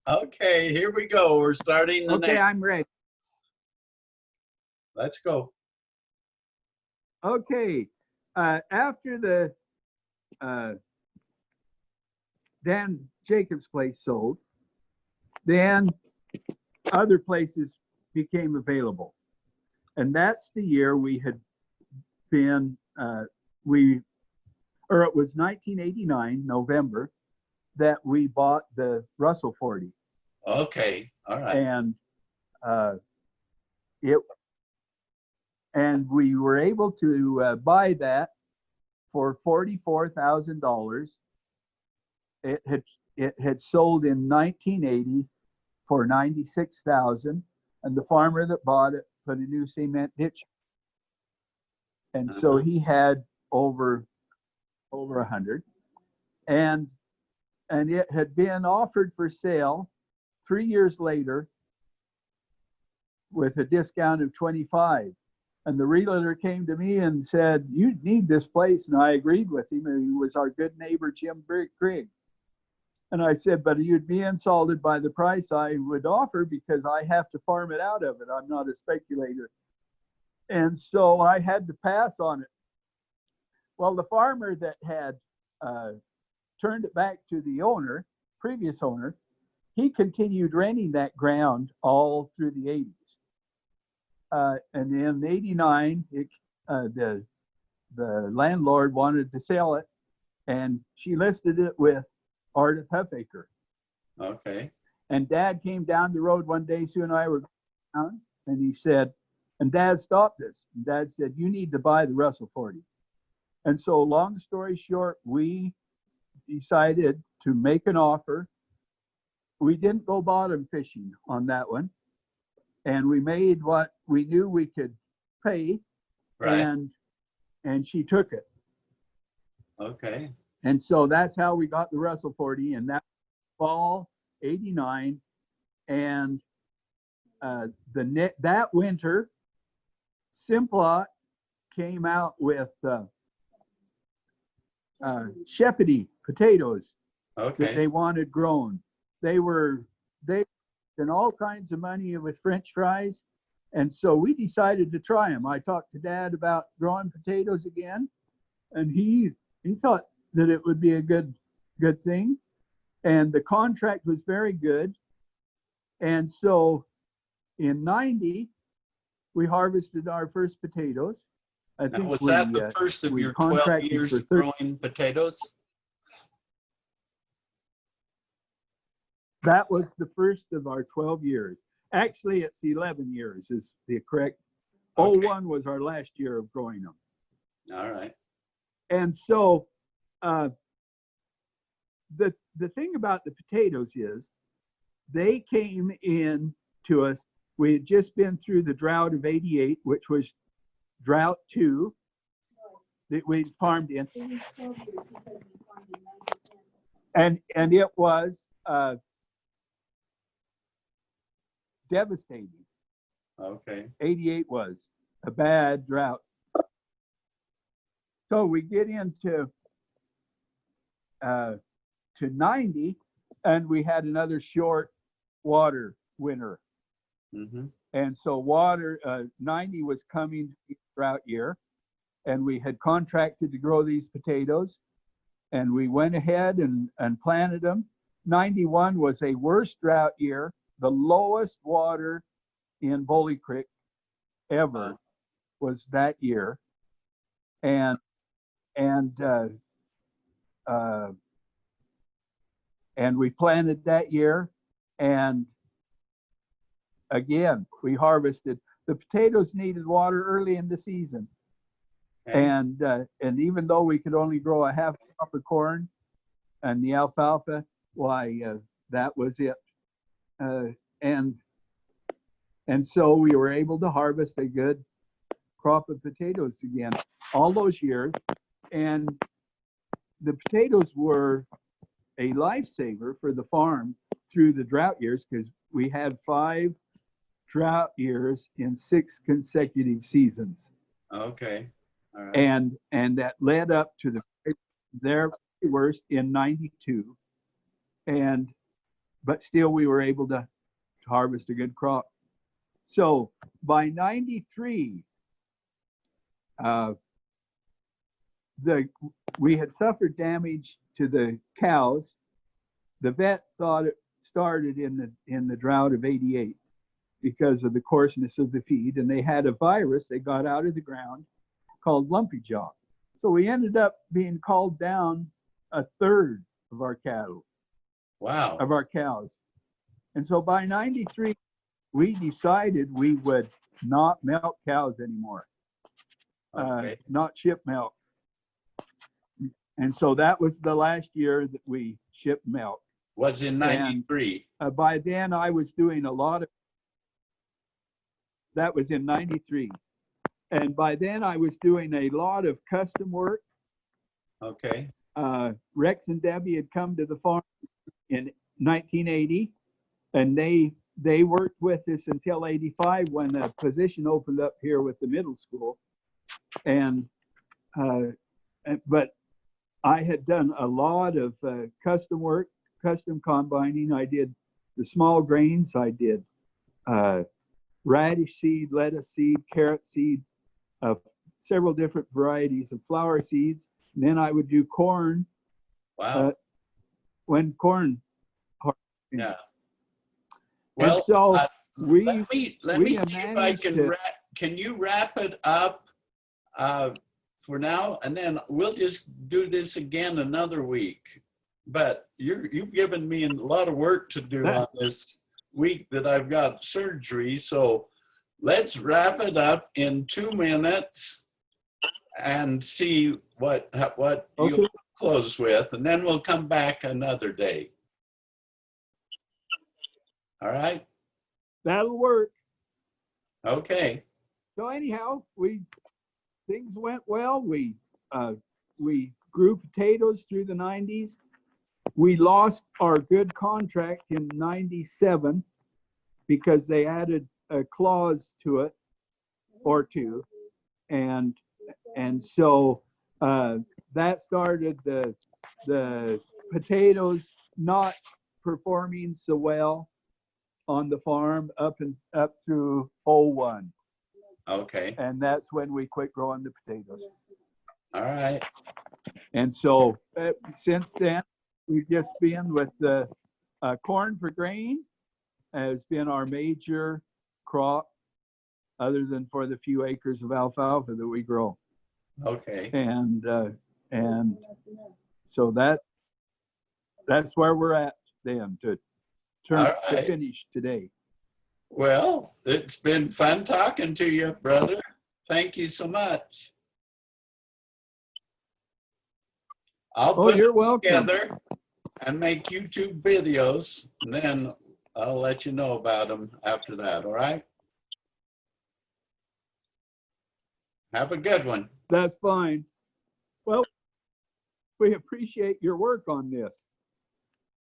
Okay, here we go. We're starting the Okay, next. I'm ready. Let's go. Okay, after the Dan Jacobs place sold, then other places became available. And that's the year we had been, it was 1989, November, that we bought the Russel 40. Okay, all right. And we were able to buy that for $44,000. It had sold in 1980 for $96,000, and the farmer that bought it put a new cement ditch, and so he had over 100, and it had been offered for sale 3 years later with a discount of 25. And the realtor came to me and said, "You need this place." And I agreed with him. And he was our good neighbor, Jim Grigg. And I said, "But you'd be insulted by the price I would offer because I have to farm it out of it. I'm not a speculator." And so I had to pass on it. Well, the farmer that had turned it back to the owner, previous owner, he continued renting that ground all through the 80s. And in 89, the landlord wanted to sell it, and she listed it with Art of Huffacre. Okay. And Dad came down the road one day, Sue and I were down, and he said, and Dad stopped us. And Dad said, "You need to buy the Russel 40. And so, long story short, we decided to make an offer. We didn't go bottom fishing on that one. And we made what we knew we could pay, Right. and she took it. Okay. And so that's how we got the Russel 40, and that fall 89. And that winter, Simplot came out with Shepherdie potatoes that Okay. they wanted grown. They spent all kinds of money with French fries, and so we decided to try them. I talked to Dad about growing potatoes again, and he thought that it would be a good thing, and the contract was very good. And so in 90, we harvested our first potatoes. I Now, think was that the first of your 12 contracted years for growing potatoes? That was the first of our 12 years. Actually, it's 11 years is the correct. Okay. 01 was our last year of growing them. All right. And so the thing about the potatoes is they came in to us. We had just been through the drought of 88, which was drought 2 that we farmed in. And it was devastating. Okay. 88 was a bad drought. So we get into to 90, and we had another short water winter. Mm-hmm. And so 90 was coming drought year, and we had contracted to grow these potatoes, and we went ahead and planted them. 91 was a worse drought year, the lowest water in Bully Creek ever was that year. And we planted that year, and again, we harvested. The potatoes needed water early in the season. Okay. And even though we could only grow a half crop of corn and the alfalfa, that was it. And so we were able to harvest a good crop of potatoes again all those years. And the potatoes were a lifesaver for the farm through the drought years, because we had 5 drought years in 6 consecutive seasons. Okay. All right. And that led up to their worst in 92. And but still we were able to harvest a good crop. So by 93, we had suffered damage to the cows. The vet thought it started in the drought of 88 because of the coarseness of the feed, and they had a virus they got out of the ground called lumpy jaw. So we ended up being called down a third of our cattle, Wow. of our cows. And so by 93, we decided we would not milk cows anymore, Okay. not ship milk. And so that was the last year that we shipped milk. Was in 93. By then I was doing a lot of, that was in 93. And by then I was doing a lot of custom work. Okay. Rex and Debbie had come to the farm in 1980, and they worked with us until 85 when a position opened up here with the middle school. And but I had done a lot of custom work, custom combining. I did the small grains. I did radish seed, lettuce seed, carrot seed, several different varieties of flower seeds. And then I would do corn. Wow. When corn. Yeah. Well, and so let we me see if I can you wrap it up for now, and then we'll just do this again another week. But you've given me a lot of work to do on this week that I've got surgery. So let's wrap it up in 2 minutes and see what you'll close with, and then we'll come back another day. All right? That'll work. Okay. So anyhow, things went well. We grew potatoes through the 90s. We lost our good contract in 97 because they added a clause to it or two, and so that started the potatoes not performing so well on the farm up through 01. Okay. And that's when we quit growing the potatoes. All right. And so since then, we've just been with the corn for grain has been our major crop, other than for the few acres of alfalfa that we grow. Okay. And so that's where we're at then to finish today. Well, it's been fun talking to you, brother. Thank you so much. I'll put you're it welcome. together and make YouTube videos, and then I'll let you know about them after that, all right? Have a good one. That's fine. Well, we appreciate your work on this.